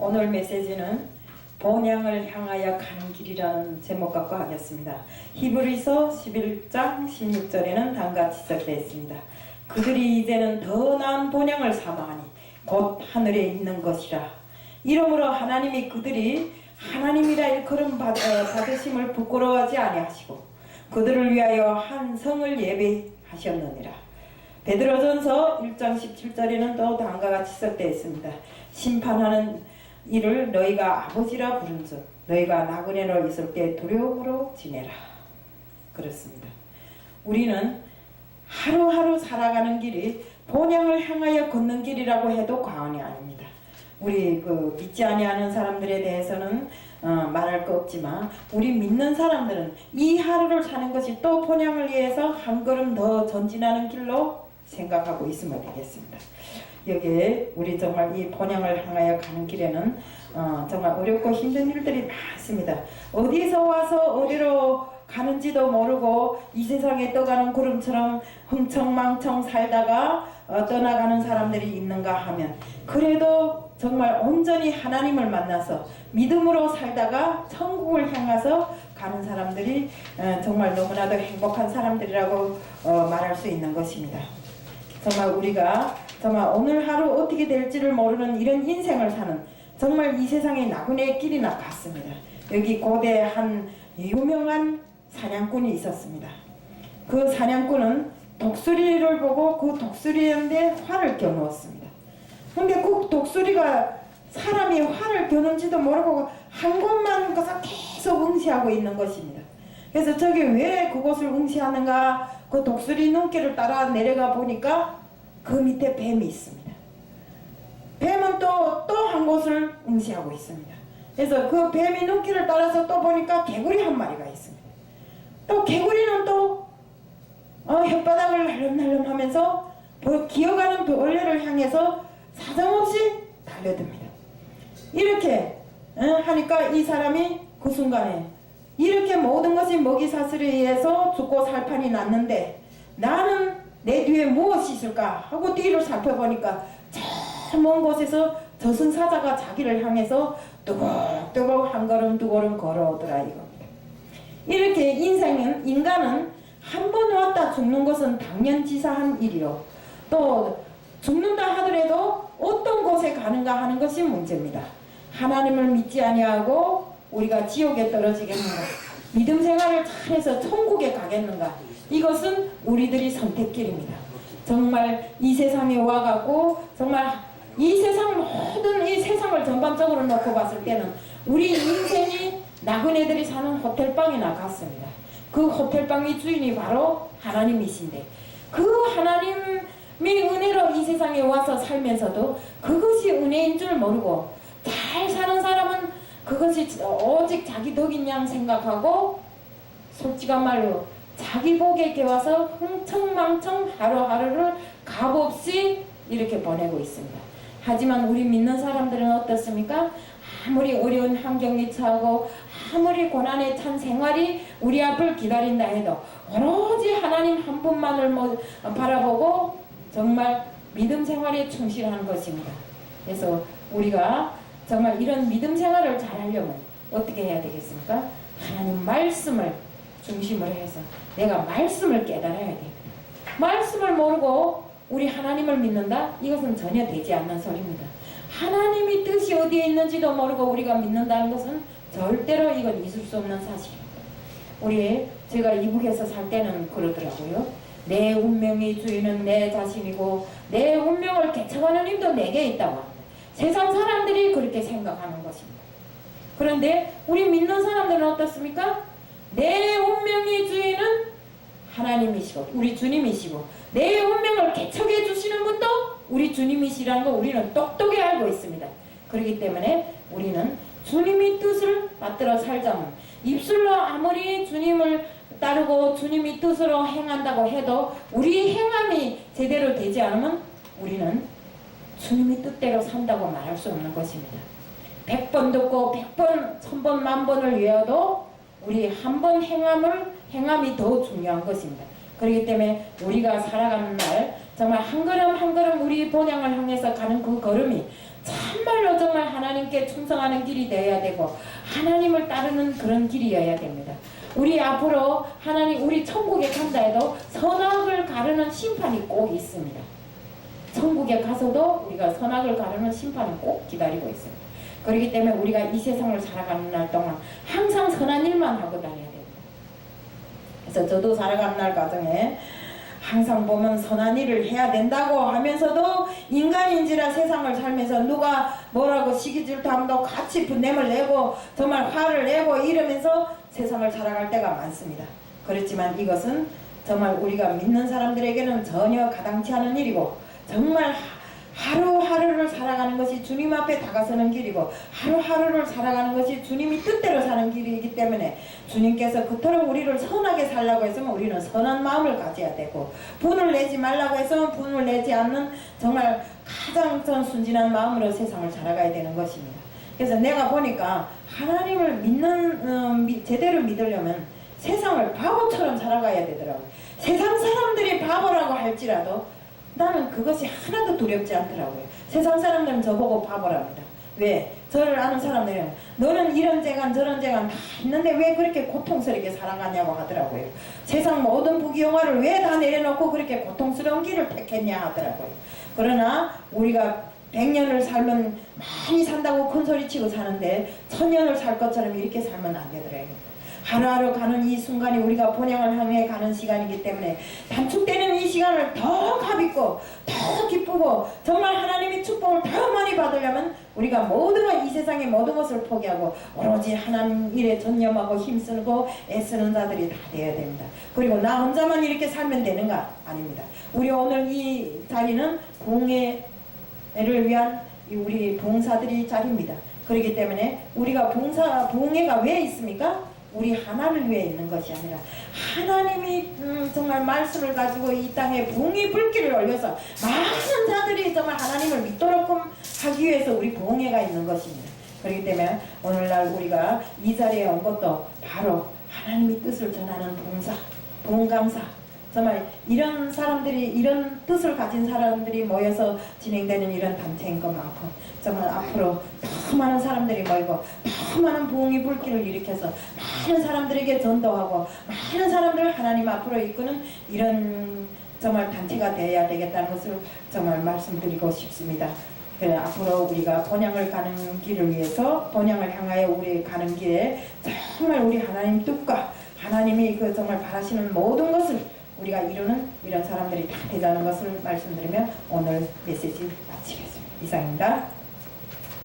오늘 메시지는 본향을 향하여 가는 길이라는 제목 갖고 하겠습니다. 히브리서 11장 16절에는 다음같이 기록되어 있습니다. 그들이 이제는 더 나은 본향을 사모하니 곧 하늘에 있는 것이라. 이러므로 하나님이 그들이 하나님이라 일컬음 받으심을 부끄러워하지 아니하시고 그들을 위하여 한 성을 예배하셨느니라. 베드로전서 1장 17절에는 또 다음과 같이 기록되어 있습니다. 심판하는 이를 너희가 아버지라 부른즉 너희가 나그네로 있을 때 두려움으로 지내라. 그렇습니다. 우리는 하루하루 살아가는 길이 본향을 향하여 걷는 길이라고 해도 과언이 아닙니다. 우리 믿지 아니하는 사람들에 대해서는 말할 거 없지만 우리 믿는 사람들은 이 하루를 사는 것이 또 본향을 위해서 한 걸음 더 전진하는 길로 생각하고 있으면 되겠습니다. 여기에 우리 정말 이 본향을 향하여 가는 길에는 정말 어렵고 힘든 일들이 많습니다. 어디서 와서 어디로 가는지도 모르고 이 세상에 떠가는 구름처럼 흥청망청 살다가 떠나가는 사람들이 있는가 하면 그래도 정말 온전히 하나님을 만나서 믿음으로 살다가 천국을 향해서 가는 사람들이 정말 너무나도 행복한 사람들이라고 말할 수 있는 것입니다. 정말 우리가 정말 오늘 하루 어떻게 될지를 모르는 이런 인생을 사는 정말 이 세상의 나그네의 길이나 같습니다. 여기 고대 한 유명한 사냥꾼이 있었습니다. 그 사냥꾼은 독수리를 보고 그 독수리한테 활을 겨누었습니다. 근데 그 독수리가 사람이 활을 겨눈지도 모르고 한 곳만 가서 계속 응시하고 있는 것입니다. 그래서 저게 왜 그곳을 응시하는가, 그 독수리 눈길을 따라 내려가 보니까 그 밑에 뱀이 있습니다. 뱀은 또 한 곳을 응시하고 있습니다. 그래서 그 뱀이 눈길을 따라서 또 보니까 개구리 한 마리가 있습니다. 또 개구리는 또 혓바닥을 날름날름 하면서 기어가는 벌레를 향해서 사정없이 달려듭니다. 이렇게 하니까 이 사람이 그 순간에 이렇게 모든 것이 먹이사슬에 의해서 죽고 살판이 났는데 나는 내 뒤에 무엇이 있을까 하고 뒤를 살펴보니까 저 먼 곳에서 저승사자가 자기를 향해서 뚜벅뚜벅 한 걸음 두 걸음 걸어오더라 이겁니다. 이렇게 인간은 한 번 왔다 죽는 것은 당연지사한 일이요, 또 죽는다 하더라도 어떤 곳에 가는가 하는 것이 문제입니다. 하나님을 믿지 아니하고 우리가 지옥에 떨어지겠는가, 믿음 생활을 잘해서 천국에 가겠는가, 이것은 우리들이 선택길입니다. 정말 이 세상에 와갖고 정말 이 세상 모든 이 세상을 전반적으로 놓고 봤을 때는 우리 인생이 나그네들이 사는 호텔방이나 같습니다. 그 호텔방의 주인이 바로 하나님이신데 그 하나님의 은혜로 이 세상에 와서 살면서도 그것이 은혜인 줄 모르고 잘 사는 사람은 그것이 오직 자기 덕인 양 생각하고 솔직한 말로 자기 복에 깨워서 흥청망청 하루하루를 값없이 이렇게 보내고 있습니다. 하지만 우리 믿는 사람들은 어떻습니까? 아무리 어려운 환경이 처하고 아무리 고난에 찬 생활이 우리 앞을 기다린다 해도 오로지 하나님 한 분만을 바라보고 정말 믿음 생활에 충실한 것입니다. 그래서 우리가 정말 이런 믿음 생활을 잘 하려면 어떻게 해야 되겠습니까? 하나님 말씀을 중심으로 해서 내가 말씀을 깨달아야 됩니다. 말씀을 모르고 우리 하나님을 믿는다? 이것은 전혀 되지 않는 소리입니다. 하나님의 뜻이 어디에 있는지도 모르고 우리가 믿는다는 것은 절대로 이건 있을 수 없는 사실입니다. 제가 이북에서 살 때는 그러더라고요. 내 운명의 주인은 내 자신이고 내 운명을 개척하는 힘도 내게 있다고 합니다. 세상 사람들이 그렇게 생각하는 것입니다. 그런데 우리 믿는 사람들은 어떻습니까? 내 운명의 주인은 하나님이시고 우리 주님이시고 내 운명을 개척해 주시는 분도 우리 주님이시라는 거 우리는 똑똑히 알고 있습니다. 그렇기 때문에 우리는 주님의 뜻을 받들어 살자면 입술로 아무리 주님을 따르고 주님의 뜻으로 행한다고 해도 우리 행함이 제대로 되지 않으면 우리는 주님의 뜻대로 산다고 말할 수 없는 것입니다. 100번 듣고 100번, 1000번, 만번을 외워도 우리 한 번 행함이 더 중요한 것입니다. 그렇기 때문에 우리가 살아가는 날 정말 한 걸음 한 걸음 우리 본향을 향해서 가는 그 걸음이 참 참말로 정말 하나님께 충성하는 길이 되어야 되고 하나님을 따르는 그런 길이어야 됩니다. 우리 앞으로 하나님 우리 천국에 간다 해도 선악을 가르는 심판이 꼭 있습니다. 천국에 가서도 우리가 선악을 가르는 심판은 꼭 기다리고 있습니다. 그렇기 때문에 우리가 이 세상을 살아가는 날 동안 항상 선한 일만 하고 다녀야 됩니다. 그래서 저도 살아가는 날 과정에 항상 보면 선한 일을 해야 된다고 하면서도 인간인지라 세상을 살면서 누가 뭐라고 시기 질투하면 같이 분냄을 내고 정말 화를 내고 이러면서 세상을 살아갈 때가 많습니다. 그렇지만 이것은 정말 우리가 믿는 사람들에게는 전혀 가당치 않은 일이고 정말 하루하루를 살아가는 것이 주님 앞에 다가서는 길이고 하루하루를 살아가는 것이 주님이 뜻대로 사는 길이기 때문에 주님께서 그토록 우리를 선하게 살라고 했으면 우리는 선한 마음을 가져야 되고 분을 내지 말라고 했으면 분을 내지 않는 정말 가장 순진한 마음으로 세상을 살아가야 되는 것입니다. 그래서 내가 보니까 하나님을 믿는 제대로 믿으려면 세상을 바보처럼 살아가야 되더라고요. 세상 사람들이 바보라고 할지라도 나는 그것이 하나도 두렵지 않더라고요. 세상 사람들은 저보고 바보랍니다. 왜? 저를 아는 사람들은 너는 이런 재간 저런 재간 다 있는데 왜 그렇게 고통스럽게 살아가냐고 하더라고요. 세상 모든 부귀영화를 왜 다 내려놓고 그렇게 고통스러운 길을 택했냐 하더라고요. 그러나 우리가 100년을 살면 많이 산다고 큰소리치고 사는데 1000년을 살 것처럼 이렇게 살면 안 되더라고요. 하루하루 가는 이 순간이 우리가 본향을 향해 가는 시간이기 때문에 단축되는 이 시간을 더 값있고 더 기쁘고 정말 하나님의 축복을 더 많이 받으려면 우리가 모든 것, 이 세상의 모든 것을 포기하고 오로지 하나님 일에 전념하고 힘쓰고 애쓰는 자들이 다 되어야 됩니다. 그리고 나 혼자만 이렇게 살면 되는가? 아닙니다. 우리 오늘 이 자리는 봉해를 위한 우리 봉사들이 자리입니다. 그렇기 때문에 우리가 봉해가 왜 있습니까? 우리 하나를 위해 있는 것이 아니라 하나님이 정말 말씀을 가지고 이 땅에 봉의 불길을 올려서 많은 자들이 정말 하나님을 믿도록 하기 위해서 우리 봉해가 있는 것입니다. 그렇기 때문에 오늘날 우리가 이 자리에 온 것도 바로 하나님의 뜻을 전하는 봉사, 봉감사, 정말 이런 사람들이 이런 뜻을 가진 사람들이 모여서 진행되는 이런 단체인 것만큼 정말 앞으로 더 많은 사람들이 모이고 더 많은 부흥의 불길을 일으켜서 많은 사람들에게 전도하고 많은 사람들을 하나님 앞으로 이끄는 이런 정말 단체가 되어야 되겠다는 것을 정말 말씀드리고 싶습니다. 그래, 앞으로 우리가 본향을 가는 길을 위해서 본향을 향하여 우리 가는 길에 정말 우리 하나님 뜻과 하나님이 그 정말 바라시는 모든 것을 우리가 이루는 이런 사람들이 다 되자는 것을 말씀드리며 오늘 메시지 마치겠습니다. 이상입니다.